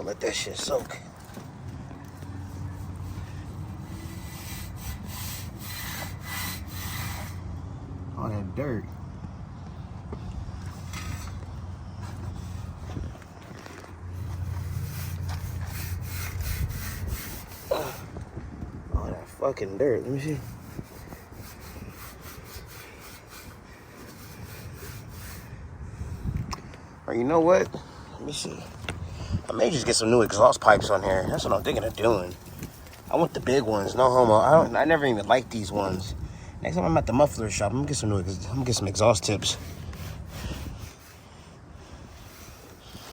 gonna let that shit soak. All that dirt. All that fucking dirt. Let me see. Or you know what? Let me see. I may just get some new exhaust pipes on here. That's what I'm thinking of doing. I want the big ones, no homo. I never even liked these ones. Next time I'm at the muffler shop, I'm gonna get some exhaust tips.